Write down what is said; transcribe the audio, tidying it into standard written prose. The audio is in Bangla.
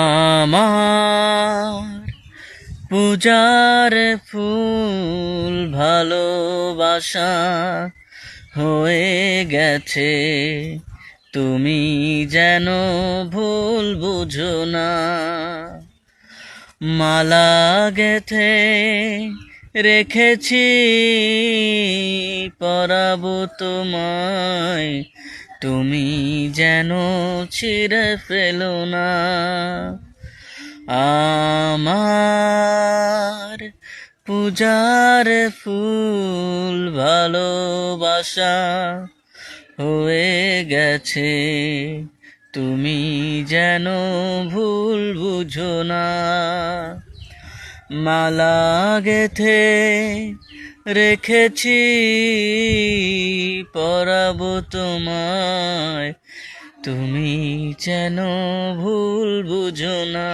আমার পূজার ফুল ভালোবাসা হয়ে গেছে, তুমি যেন ভুল বুঝো না। মালা গেথে রেখেছি, পরাবো তোমায়, তুমি যেন ছিঁড়ে ফেলো না। আমার পূজার ফুল ভালোবাসা হয়ে গেছে, তুমি যেন ভুল বুঝো না। মালা গেথে রেখেছি, পরাবো তোমায়, তুমি যেন ভুল বুঝো না।